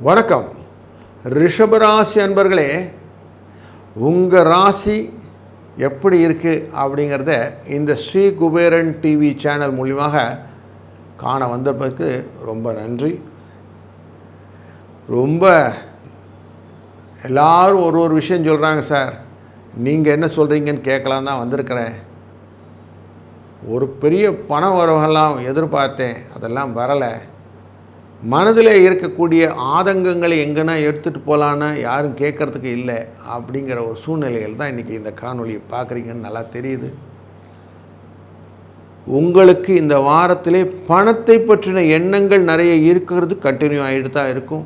வணக்கம் ரிஷபராசி அன்பர்களே, உங்கள் ராசி எப்படி இருக்குது அப்படிங்கிறத இந்த ஸ்ரீ குபேரன் டிவி சேனல் மூலியமாக காண வந்ததற்கு ரொம்ப நன்றி. ரொம்ப எல்லோரும் ஒரு விஷயம் சொல்கிறாங்க, சார் நீங்கள் என்ன சொல்கிறீங்கன்னு கேட்கலாம் தான் வந்திருக்கிறேன். ஒரு பெரிய பண வரவெல்லாம் எதிர்பார்த்தேன், அதெல்லாம் வரலை. மனதில் இருக்கக்கூடிய ஆதங்கங்களை எங்கன்னா எடுத்துகிட்டு போகலான்னு யாரும் கேட்குறதுக்கு இல்லை அப்படிங்கிற ஒரு சூழ்நிலைகள் தான் இன்றைக்கி இந்த காணொலியை பார்க்குறீங்கன்னு நல்லா தெரியுது. உங்களுக்கு இந்த வாரத்திலே பணத்தை பற்றின எண்ணங்கள் நிறைய இருக்கிறது கண்டினியூ ஆகிட்டு தான் இருக்கும்.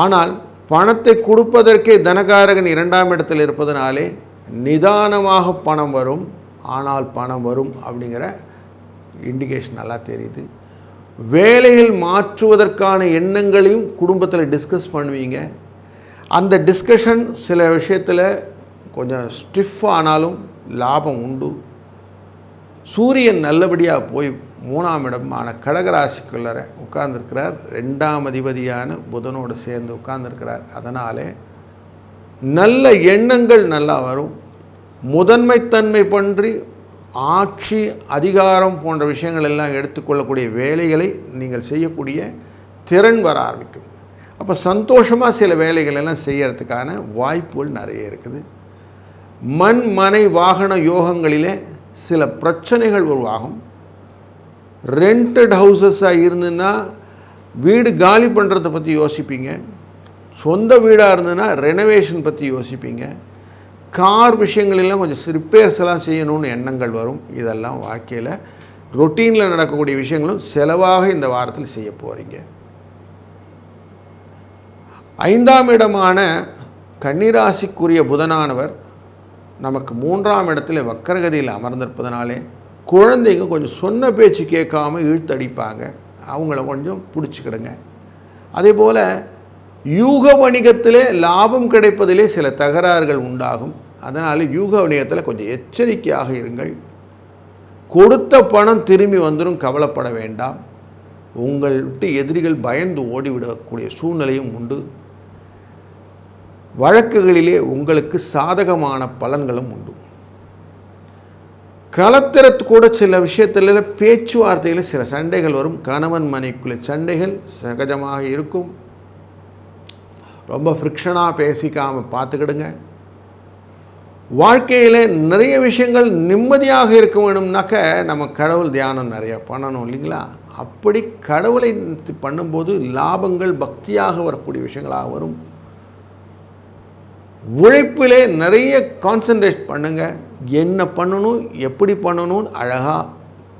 ஆனால் பணத்தை கொடுப்பதற்கே தனகாரகன் 2ஆம் இடத்தில் இருப்பதனாலே நிதானமாக பணம் வரும், ஆனால் பணம் வரும் அப்படிங்கிற இண்டிகேஷன் நல்லா தெரியுது. வேலைகள் மாற்றுவதற்கான எண்ணங்களையும் குடும்பத்தில் டிஸ்கஸ் பண்ணுவீங்க. அந்த டிஸ்கஷன் சில விஷயத்தில் கொஞ்சம் ஸ்டிஃப் ஆனாலும் லாபம் உண்டு. சூரியன் நல்லபடியாக போய் 3ஆம் இடமான கடகராசிக்குள்ளே உட்கார்ந்துருக்கிறார். 2ஆம் அதிபதியான புதனோடு சேர்ந்து உட்கார்ந்துருக்கிறார். அதனாலே நல்ல எண்ணங்கள் நல்லா வரும். முதன்மைத்தன்மை பற்றி ஆட்சி அதிகாரம் போன்ற விஷயங்கள் எல்லாம் எடுத்துக்கொள்ளக்கூடிய வேலைகளை நீங்கள் செய்யக்கூடிய திறன் வர ஆரம்பிக்கும். அப்போ சந்தோஷமாக சில வேலைகள் எல்லாம் செய்யறதுக்கான வாய்ப்புகள் நிறைய இருக்குது. மண் மனை வாகன யோகங்களிலே சில பிரச்சனைகள் உருவாகும். ரெண்டட் ஹவுசஸாக இருந்துன்னா வீடு காலி பண்ணுறதை பற்றி யோசிப்பீங்க. சொந்த வீடாக இருந்ததுன்னா ரெனோவேஷன் பற்றி யோசிப்பீங்க. கார் விஷயங்களெல்லாம் கொஞ்சம் ரிப்பேர்ஸ் எல்லாம் செய்யணும்னு எண்ணங்கள் வரும். இதெல்லாம் வாழ்க்கையில் ரொட்டீனில் நடக்கக்கூடிய விஷயங்களும் செலவாக இந்த வாரத்தில் செய்ய போகிறீங்க. 5ஆம் இடமான கன்னிராசிக்குரிய புதனானவர் நமக்கு 3ஆம் இடத்துல வக்கரகதியில் அமர்ந்திருப்பதனாலே குழந்தைங்க கொஞ்சம் சொன்ன பேச்சு கேட்காம இழுத்தடிப்பாங்க. அவங்கள கொஞ்சம் பிடிச்சிக்கிடுங்க. அதே போல் யூக வணிகத்திலே லாபம் கிடைப்பதிலே சில தகராறுகள் உண்டாகும். அதனால் யூக வணிகத்தில் கொஞ்சம் எச்சரிக்கையாக இருங்கள். கொடுத்த பணம் திரும்பி வந்துடும், கவலைப்பட வேண்டாம். உங்கள் விட்டு எதிரிகள் பயந்து ஓடிவிடக்கூடிய சூழ்நிலையும் உண்டு. வழக்குகளிலே உங்களுக்கு சாதகமான பலன்களும் உண்டு. களத்திரத்து கூட சில விஷயத்தில் பேச்சுவார்த்தையில் சில சண்டைகள் வரும். கணவன் மனைவிக்குள்ள சண்டைகள் சகஜமாக இருக்கும். ரொம்ப ஃப்ரிக்ஷனாக பேசிக்காமல் பார்த்துக்கிடுங்க. வாழ்க்கையில் நிறைய விஷயங்கள் நிம்மதியாக இருக்க வேணும்னாக்க நம்ம கடவுள் தியானம் நிறையா பண்ணணும் இல்லைங்களா? அப்படி கடவுளை பண்ணும்போது லாபங்கள் பக்தியாக வரக்கூடிய விஷயங்களாக வரும். உழைப்பிலே நிறைய கான்சன்ட்ரேட் பண்ணுங்கள். என்ன பண்ணணும், எப்படி பண்ணணும்னு அழகாக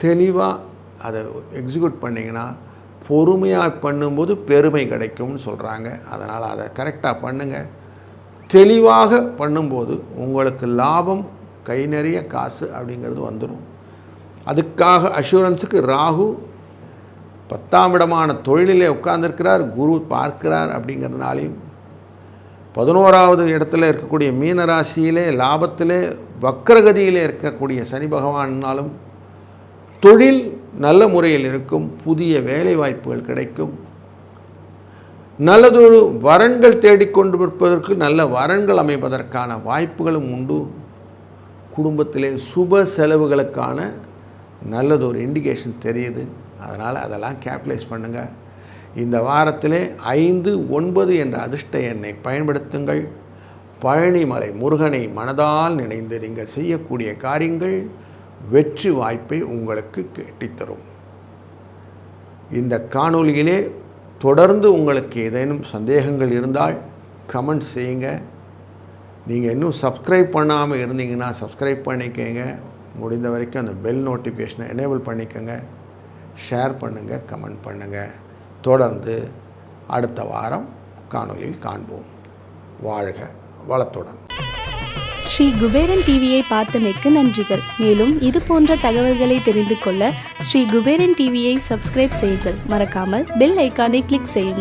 தெளிவாக அதை எக்ஸிக்யூட் பண்ணிங்கன்னா பொறுமையாக பண்ணும்போது பெருமை கிடைக்கும்னு சொல்கிறாங்க. அதனால் அதை கரெக்டாக பண்ணுங்கள். தெளிவாக பண்ணும்போது உங்களுக்கு லாபம், கை நிறைய காசு அப்படிங்கிறது வந்துடும். அதுக்காக அஷூரன்ஸுக்கு ராகு 10ஆம் இடமான தொழிலிலே உட்கார்ந்துருக்கிறார். குரு பார்க்கிறார். அப்படிங்கிறதுனாலையும் 11ஆவது இடத்துல இருக்கக்கூடிய மீன ராசியிலே லாபத்திலே வக்கரகதியிலே இருக்கக்கூடிய சனி பகவானாலும் தொழில் நல்ல முறையில் இருக்கும். புதிய வேலை வாய்ப்புகள் கிடைக்கும். நல்லதொரு வரன்கள் தேடிக்கொண்டு இருப்பதற்கு நல்ல வரன்கள் அமைப்பதற்கான வாய்ப்புகளும் உண்டு. குடும்பத்திலே சுப செலவுகளுக்கான நல்லதொரு இண்டிகேஷன் தெரியுது. அதனால் அதெல்லாம் கேபிட்டலைஸ் பண்ணுங்கள். இந்த வாரத்திலே 5, 9 என்ற அதிர்ஷ்ட எண்ணை பயன்படுத்துங்கள். பழனிமலை முருகனை மனதால் நினைந்து நீங்கள் செய்யக்கூடிய காரியங்கள் வெற்றி வாய்ப்பை உங்களுக்கு எட்டித்தரும். இந்த காணொலியிலே தொடர்ந்து உங்களுக்கு ஏதேனும் சந்தேகங்கள் இருந்தால் கமெண்ட் செய்யுங்க. நீங்கள் இன்னும் சப்ஸ்கிரைப் பண்ணாமல் இருந்தீங்கன்னா சப்ஸ்கிரைப் பண்ணிக்கங்க. முடிந்த வரைக்கும் அந்த பெல் நோட்டிஃபிகேஷனை எனேபிள் பண்ணிக்கோங்க. ஷேர் பண்ணுங்கள், கமெண்ட் பண்ணுங்கள். தொடர்ந்து அடுத்த வாரம் காணொலியில் காண்போம். வாழ்க வளத்துடன். ஸ்ரீ குபேரன் டிவியை பார்த்தமைக்கு நன்றிகள். மேலும் இது போன்ற தகவல்களை தெரிந்து கொள்ள ஸ்ரீ குபேரன் டிவியை சப்ஸ்கிரைப் செய்யுங்கள். மறக்காமல் பெல் ஐக்கானை கிளிக் செய்யுங்கள்.